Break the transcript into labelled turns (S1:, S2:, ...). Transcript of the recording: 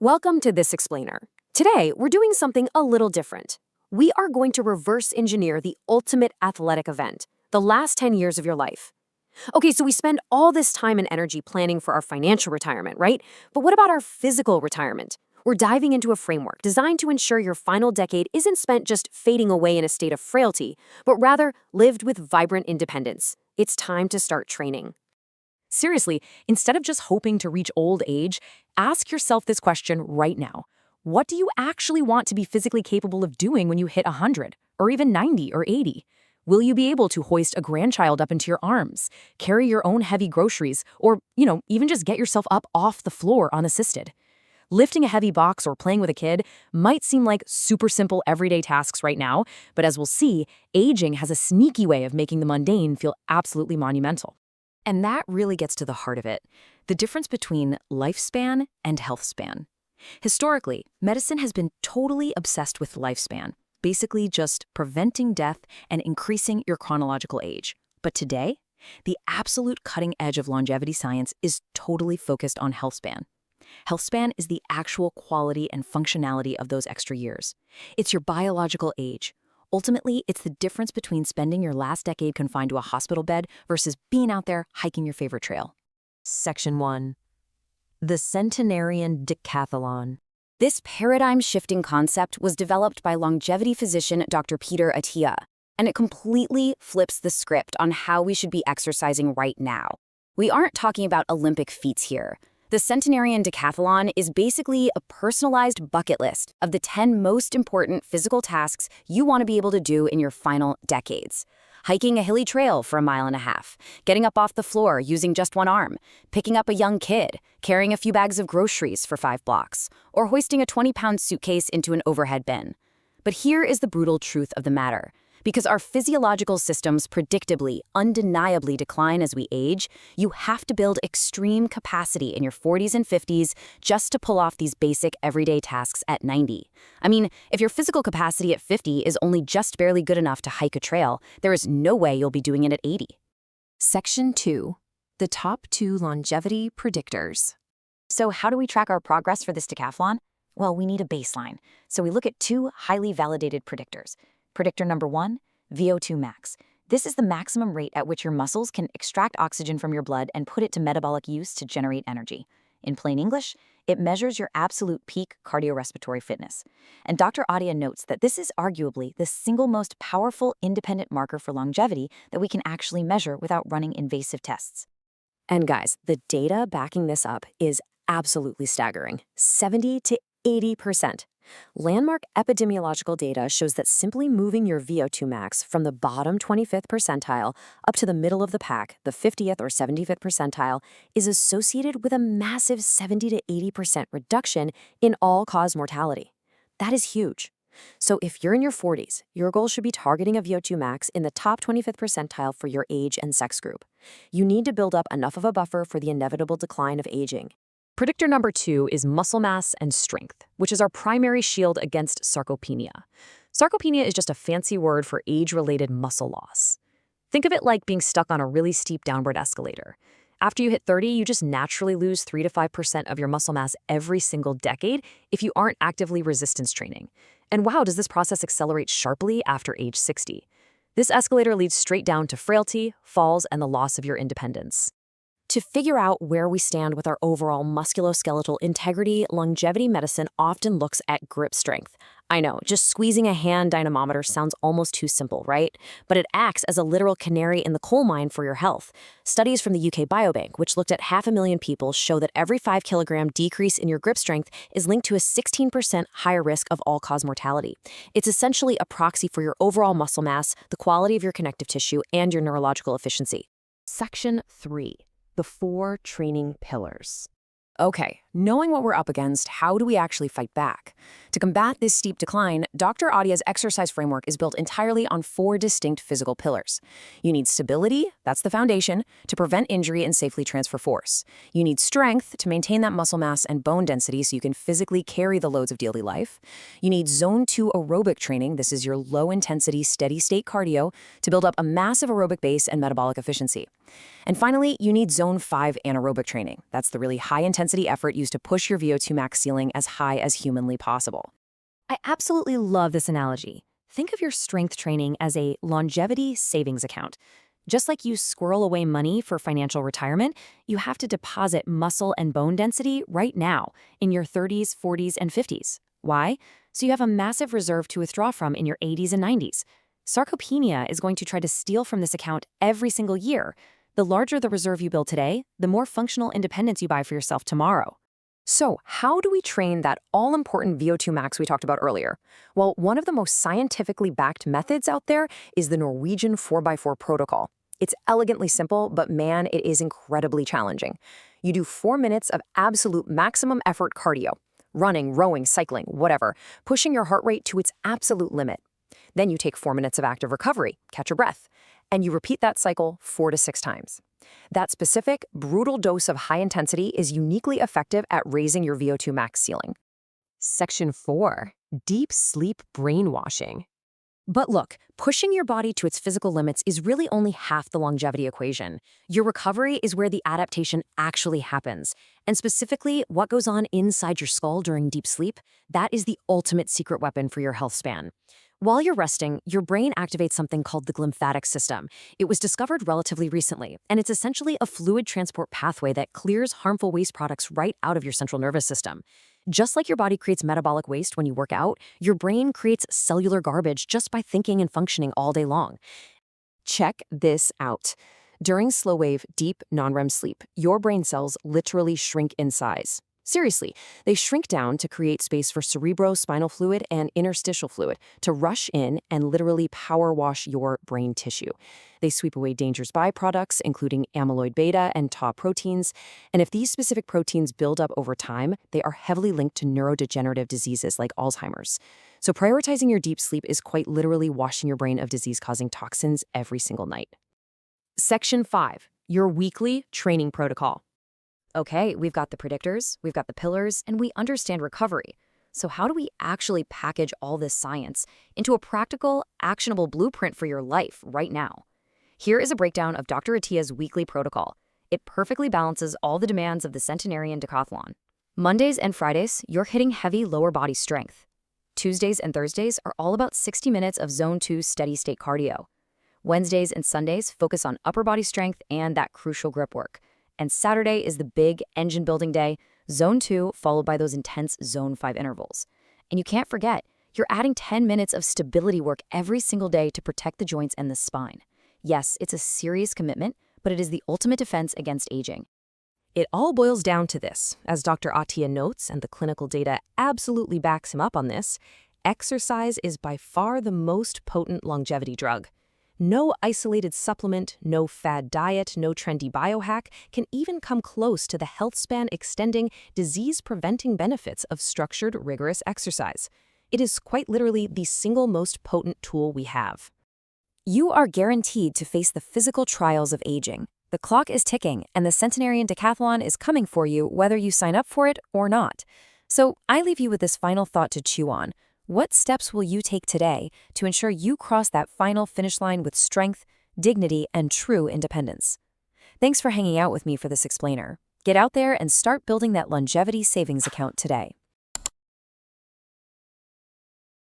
S1: Welcome to This Explainer. Today, we're doing something a little different. We are going to reverse engineer the ultimate athletic event, the last 10 years of your life. Okay, so we spend all this time and energy planning for our financial retirement, right? But what about our physical retirement? We're diving into a framework designed to ensure your final decade isn't spent just fading away in a state of frailty, but rather lived with vibrant independence. It's time to start training. Seriously, instead of just hoping to reach old age, ask yourself this question right now. What do you actually want to be physically capable of doing when you hit 100, or even 90 or 80? Will you be able to hoist a grandchild up into your arms, carry your own heavy groceries, or, even just get yourself up off the floor unassisted? Lifting a heavy box or playing with a kid might seem like super simple everyday tasks right now, but as we'll see, aging has a sneaky way of making the mundane feel absolutely monumental. And that really gets to the heart of it, the difference between lifespan and healthspan. Historically, medicine has been totally obsessed with lifespan, basically just preventing death and increasing your chronological age. But today, the absolute cutting edge of longevity science is totally focused on healthspan. Healthspan is the actual quality and functionality of those extra years. It's your biological age. Ultimately, it's the difference between spending your last decade confined to a hospital bed versus being out there hiking your favorite trail. Section 1. The Centenarian Decathlon. This paradigm-shifting concept was developed by longevity physician Dr. Peter Attia, and it completely flips the script on how we should be exercising right now. We aren't talking about Olympic feats here. The Centenarian Decathlon is basically a personalized bucket list of the 10 most important physical tasks you want to be able to do in your final decades. Hiking a hilly trail for 1.5 miles, getting up off the floor using just one arm, picking up a young kid, carrying a few bags of groceries for 5 blocks, or hoisting a 20-pound suitcase into an overhead bin. But here is the brutal truth of the matter. Because our physiological systems predictably, undeniably decline as we age, you have to build extreme capacity in your 40s and 50s just to pull off these basic everyday tasks at 90. I mean, if your physical capacity at 50 is only just barely good enough to hike a trail, there is no way you'll be doing it at 80. Section 2. The top 2 longevity predictors. So how do we track our progress for this decathlon? Well, we need a baseline. So we look at 2 highly validated predictors. Predictor number 1, VO2 max. This is the maximum rate at which your muscles can extract oxygen from your blood and put it to metabolic use to generate energy. In plain English, it measures your absolute peak cardiorespiratory fitness. And Dr. Attia notes that this is arguably the single most powerful independent marker for longevity that we can actually measure without running invasive tests. And guys, the data backing this up is absolutely staggering. 70 to 80%. Landmark epidemiological data shows that simply moving your VO2 max from the bottom 25th percentile up to the middle of the pack, the 50th or 75th percentile, is associated with a massive 70 to 80% reduction in all-cause mortality. That is huge. So if you're in your 40s, your goal should be targeting a VO2 max in the top 25th percentile for your age and sex group. You need to build up enough of a buffer for the inevitable decline of aging. Predictor number 2 is muscle mass and strength, which is our primary shield against sarcopenia. Sarcopenia is just a fancy word for age-related muscle loss. Think of it like being stuck on a really steep downward escalator. After you hit 30, you just naturally lose 3 to 5% of your muscle mass every single decade if you aren't actively resistance training. And wow, does this process accelerate sharply after age 60. This escalator leads straight down to frailty, falls, and the loss of your independence. To figure out where we stand with our overall musculoskeletal integrity, longevity medicine often looks at grip strength. I know, just squeezing a hand dynamometer sounds almost too simple, right? But it acts as a literal canary in the coal mine for your health. Studies from the UK Biobank, which looked at 500,000 people, show that every 5-kilogram decrease in your grip strength is linked to a 16% higher risk of all-cause mortality. It's essentially a proxy for your overall muscle mass, the quality of your connective tissue, and your neurological efficiency. Section 3. The 4 training pillars. Okay, knowing what we're up against, how do we actually fight back? To combat this steep decline, Dr. Attia's exercise framework is built entirely on 4 distinct physical pillars. You need stability, that's the foundation, to prevent injury and safely transfer force. You need strength to maintain that muscle mass and bone density so you can physically carry the loads of daily life. You need zone 2 aerobic training, this is your low-intensity, steady-state cardio, to build up a massive aerobic base and metabolic efficiency.
S2: And finally, you need Zone 5 anaerobic training. That's the really high-intensity effort used to push your VO2 max ceiling as high as humanly possible.
S1: I absolutely love this analogy. Think of your strength training as a longevity savings account. Just like you squirrel away money for financial retirement, you have to deposit muscle and bone density right now in your 30s, 40s, and 50s. Why? So you have a massive reserve to withdraw from in your 80s and 90s. Sarcopenia is going to try to steal from this account every single year. The larger the reserve you build today, the more functional independence you buy for yourself tomorrow. So, how do we train that all-important VO2 max we talked about earlier? Well, one of the most scientifically backed methods out there is the Norwegian 4x4 protocol. It's elegantly simple, but man, it is incredibly challenging. You do 4 minutes of absolute maximum effort cardio, running, rowing, cycling, whatever, pushing your heart rate to its absolute limit. Then you take 4 minutes of active recovery, catch your breath, and you repeat that cycle 4 to 6 times. That specific, brutal dose of high intensity is uniquely effective at raising your VO2 max ceiling.
S3: Section 4. Deep sleep brainwashing.
S1: But look, pushing your body to its physical limits is really only half the longevity equation. Your recovery is where the adaptation actually happens. And specifically, what goes on inside your skull during deep sleep, that is the ultimate secret weapon for your health span. While you're resting, your brain activates something called the glymphatic system. It was discovered relatively recently, and it's essentially a fluid transport pathway that clears harmful waste products right out of your central nervous system. Just like your body creates metabolic waste when you work out, your brain creates cellular garbage just by thinking and functioning all day long. Check this out. During slow-wave, deep, non-REM sleep, your brain cells literally shrink in size. Seriously, they shrink down to create space for cerebrospinal fluid and interstitial fluid to rush in and literally power wash your brain tissue. They sweep away dangerous byproducts, including amyloid beta and tau proteins. And if these specific proteins build up over time, they are heavily linked to neurodegenerative diseases like Alzheimer's. So prioritizing your deep sleep is quite literally washing your brain of disease-causing toxins every single night. Section 5. Your weekly training protocol. Okay, we've got the predictors, we've got the pillars, and we understand recovery. So how do we actually package all this science into a practical, actionable blueprint for your life right now? Here is a breakdown of Dr. Attia's weekly protocol. It perfectly balances all the demands of the Centenarian Decathlon. Mondays and Fridays, you're hitting heavy lower body strength. Tuesdays and Thursdays are all about 60 minutes of Zone 2 steady-state cardio. Wednesdays and Sundays focus on upper body strength and that crucial grip work. And Saturday is the big engine-building day, Zone 2, followed by those intense Zone 5 intervals. And you can't forget, you're adding 10 minutes of stability work every single day to protect the joints and the spine. Yes, it's a serious commitment, but it is the ultimate defense against aging.
S3: It all boils down to this. As Dr. Attia notes, and the clinical data absolutely backs him up on this, exercise is by far the most potent longevity drug. No isolated supplement, no fad diet, no trendy biohack can even come close to the health span extending, disease-preventing benefits of structured, rigorous exercise. It is quite literally the single most potent tool we have.
S1: You are guaranteed to face the physical trials of aging. The clock is ticking, and the Centenarian Decathlon is coming for you whether you sign up for it or not. So I leave you with this final thought to chew on. What steps will you take today to ensure you cross that final finish line with strength, dignity, and true independence? Thanks for hanging out with me for this explainer. Get out there and start building that longevity savings account today.